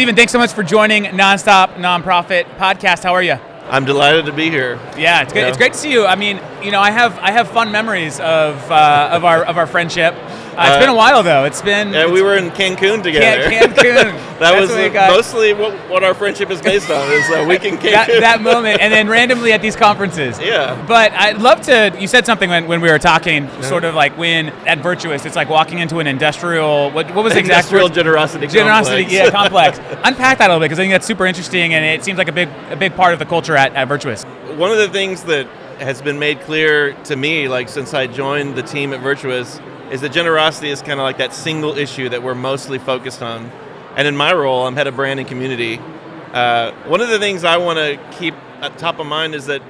Stephen, thanks so much for joining Nonstop Nonprofit podcast. How are you? I'm delighted to be here. Yeah, it's good. It's great to see you. I mean, I have fun memories of our friendship. It's been a while though. We were in Cancun together. Cancun. That was mostly what our friendship is based on. Is a week in Cancun. that moment, and then randomly at these conferences. Yeah. But I'd love to. You said something when we were talking, sort of like when at Virtuous, it's like walking into an industrial. What was the exact industrial generosity? Generosity, complex. Unpack that a little bit because I think that's super interesting, and it seems like a big part of the culture at Virtuous. One of the things that has been made clear to me, like since I joined the team at Virtuous, is that generosity is kind of like that single issue that we're mostly focused on. And in my role, I'm head of brand and community. One of the things I want to keep at top of mind is that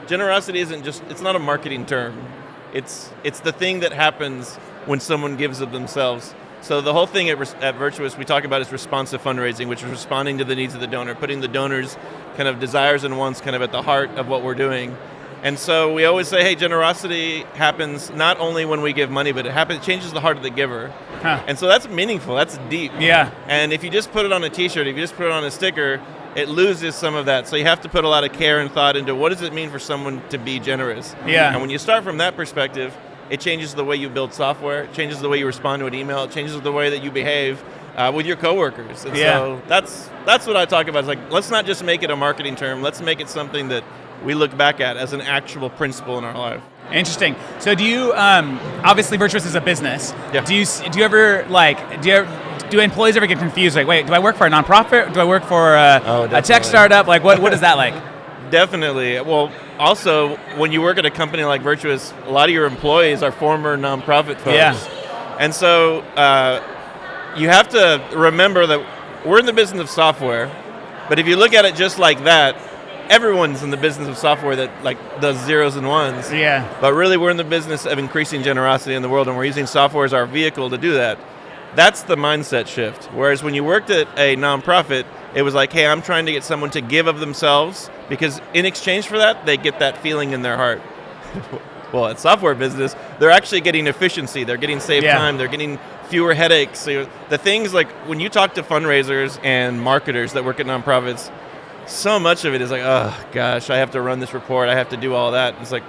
generosity it's not a marketing term. It's the thing that happens when someone gives of themselves. So the whole thing at Virtuous we talk about is responsive fundraising, which is responding to the needs of the donor, putting the donor's kind of desires and wants kind of at the heart of what we're doing. And so we always say, hey, generosity happens not only when we give money, but it changes the heart of the giver. Huh. And so that's meaningful, that's deep. Yeah. And if you just put it on a t-shirt, if you just put it on a sticker, it loses some of that. So you have to put a lot of care and thought into what does it mean for someone to be generous? Yeah. And when you start from that perspective, it changes the way you build software, it changes the way you respond to an email, it changes the way that you behave with your coworkers. And so that's what I talk about. It's like, let's not just make it a marketing term, let's make it something that we look back at as an actual principle in our life. Interesting. So do you, obviously Virtuous is a business. Yeah. Do employees ever get confused? Like, wait, do I work for a nonprofit? Do I work for a tech startup? Like, what is that like? Definitely. Well, also, when you work at a company like Virtuous, a lot of your employees are former nonprofit folks. Yeah. And so you have to remember that we're in the business of software, but if you look at it just like that, everyone's in the business of software that like does zeros and ones. Yeah. But really, we're in the business of increasing generosity in the world, and we're using software as our vehicle to do that. That's the mindset shift. Whereas when you worked at a nonprofit, it was like, hey, I'm trying to get someone to give of themselves, because in exchange for that, they get that feeling in their heart. Well, at software business, they're actually getting efficiency. They're getting saved time. They're getting fewer headaches. So the things like when you talk to fundraisers and marketers that work at nonprofits, so much of it is like, oh gosh, I have to run this report, I have to do all that. It's like,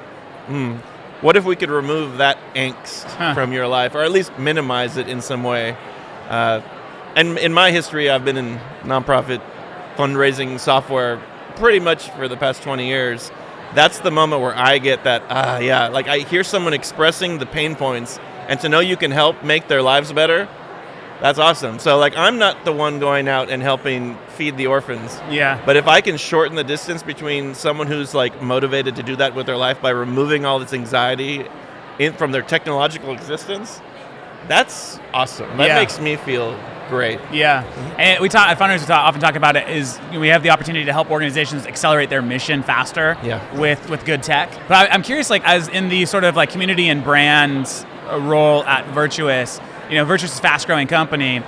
what if we could remove that angst from your life, or at least minimize it in some way? And in my history, I've been in nonprofit fundraising software pretty much for the past 20 years. That's the moment where I get that, like I hear someone expressing the pain points, and to know you can help make their lives better, that's awesome. So like I'm not the one going out and helping feed the orphans. Yeah. But if I can shorten the distance between someone who's like motivated to do that with their life by removing all this anxiety from their technological existence, that's awesome. That makes me feel great. Yeah. And at Funraise, often talk about it is we have the opportunity to help organizations accelerate their mission faster with good tech. But I'm curious, like as in the sort of like community and brands role at Virtuous, Virtuous is a fast-growing company.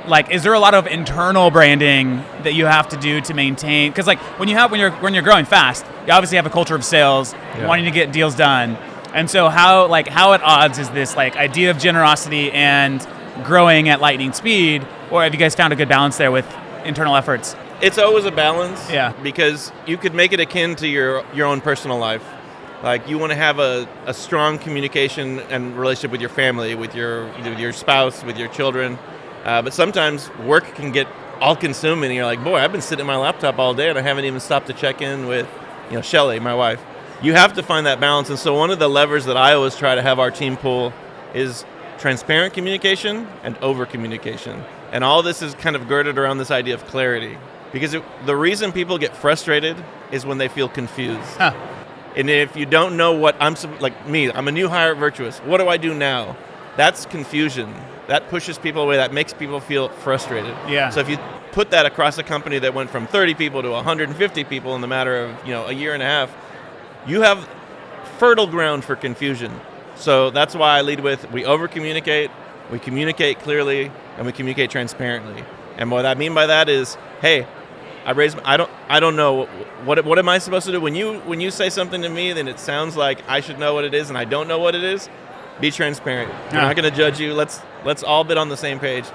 Like, is there a lot of internal branding that you have to do to maintain? Because, like, when you're growing fast, you obviously have a culture of sales, wanting to get deals done. And so, how at odds is this like idea of generosity and growing at lightning speed? Or have you guys found a good balance there with internal efforts? It's always a balance. Yeah. Because you could make it akin to your own personal life. Like you want to have a strong communication and relationship with your family, with your spouse, with your children. But sometimes work can get all-consuming, and you're like, boy, I've been sitting at my laptop all day, and I haven't even stopped to check in with, Shelly, my wife. You have to find that balance, and so one of the levers that I always try to have our team pull is transparent communication and over-communication. And all this is kind of girded around this idea of clarity. Because the reason people get frustrated is when they feel confused. Huh. And if you don't know what I'm a new hire at Virtuous. What do I do now? That's confusion. That pushes people away. That makes people feel frustrated. Yeah. So if you put that across a company that went from 30 people to 150 people in the matter of a year and a half, you have fertile ground for confusion. So that's why I lead with we over-communicate, we communicate clearly, and we communicate transparently. And what I mean by that is, hey, I don't know what am I supposed to do when you say something to me, then it sounds like I should know what it is and I don't know what it is. Be transparent. I'm not going to judge you. Let's all be on the same page.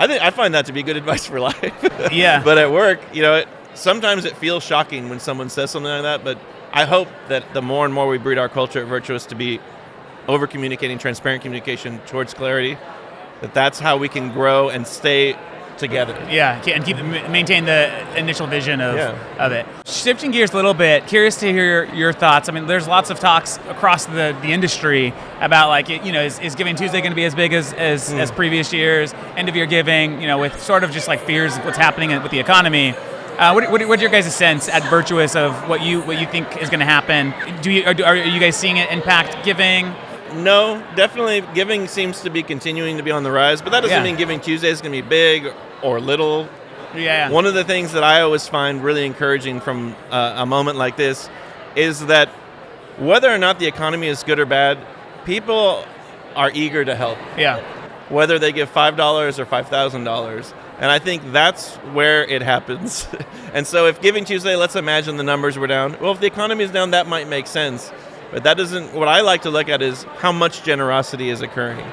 I find that to be good advice for life. Yeah. But at work, sometimes it feels shocking when someone says something like that, but I hope that the more and more we breed our culture at Virtuous to be over-communicating, transparent communication towards clarity, that's how we can grow and stay together. Yeah, and maintain the initial vision of it. Shifting gears a little bit, curious to hear your thoughts. I mean, there's lots of talks across the industry about is Giving Tuesday going to be as big as previous years? End of year giving, with sort of just like fears of what's happening with the economy. What's your guys' sense at Virtuous of what you think is going to happen? Are you guys seeing it impact giving? No, definitely giving seems to be continuing to be on the rise, but that doesn't mean Giving Tuesday is going to be big or little. Yeah. One of the things that I always find really encouraging from a moment like this is that whether or not the economy is good or bad, people are eager to help. Yeah. Whether they give $5 or $5,000. And I think that's where it happens. And so if Giving Tuesday, let's imagine the numbers were down. Well, if the economy is down, that might make sense. But that doesn't, what I like to look at is how much generosity is occurring.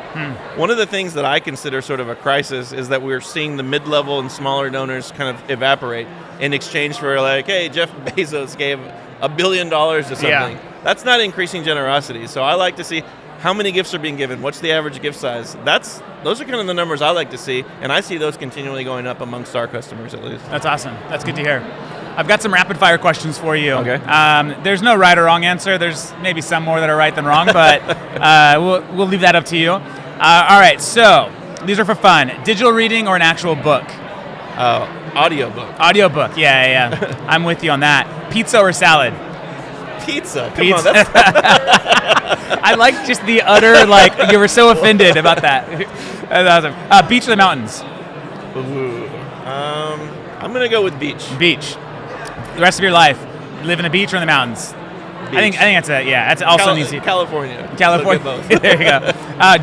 One of the things that I consider sort of a crisis is that we're seeing the mid-level and smaller donors kind of evaporate in exchange for like, hey, Jeff Bezos gave $1 billion to something. Yeah. That's not increasing generosity. So I like to see how many gifts are being given, what's the average gift size. Those are kind of the numbers I like to see, and I see those continually going up amongst our customers at least. That's awesome. That's good to hear. I've got some rapid fire questions for you. Okay. There's no right or wrong answer. There's maybe some more that are right than wrong, but we'll leave that up to you. All right, so these are for fun. Digital reading or an actual book? Audiobook. Audiobook, yeah. I'm with you on that. Pizza or salad? Pizza. Come on, that's I like just the utter, you were so offended about that. That's awesome. Beach or the mountains? Ooh. I'm going to go with beach. Beach. The rest of your life, live in the beach or in the mountains? Beach. I think that's it. Yeah, that's also easy. California. There you go.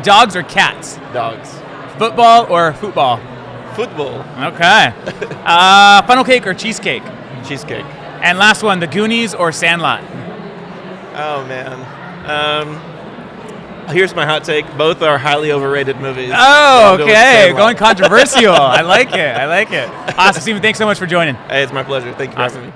Dogs or cats? Dogs. Football or football? Football. Okay. Funnel cake or cheesecake? Cheesecake. And last one, The Goonies or Sandlot? Oh, man. Here's my hot take. Both are highly overrated movies. Oh, okay. Going controversial. I like it. Awesome, Stephen. Thanks so much for joining. Hey, it's my pleasure. Thank you for having me.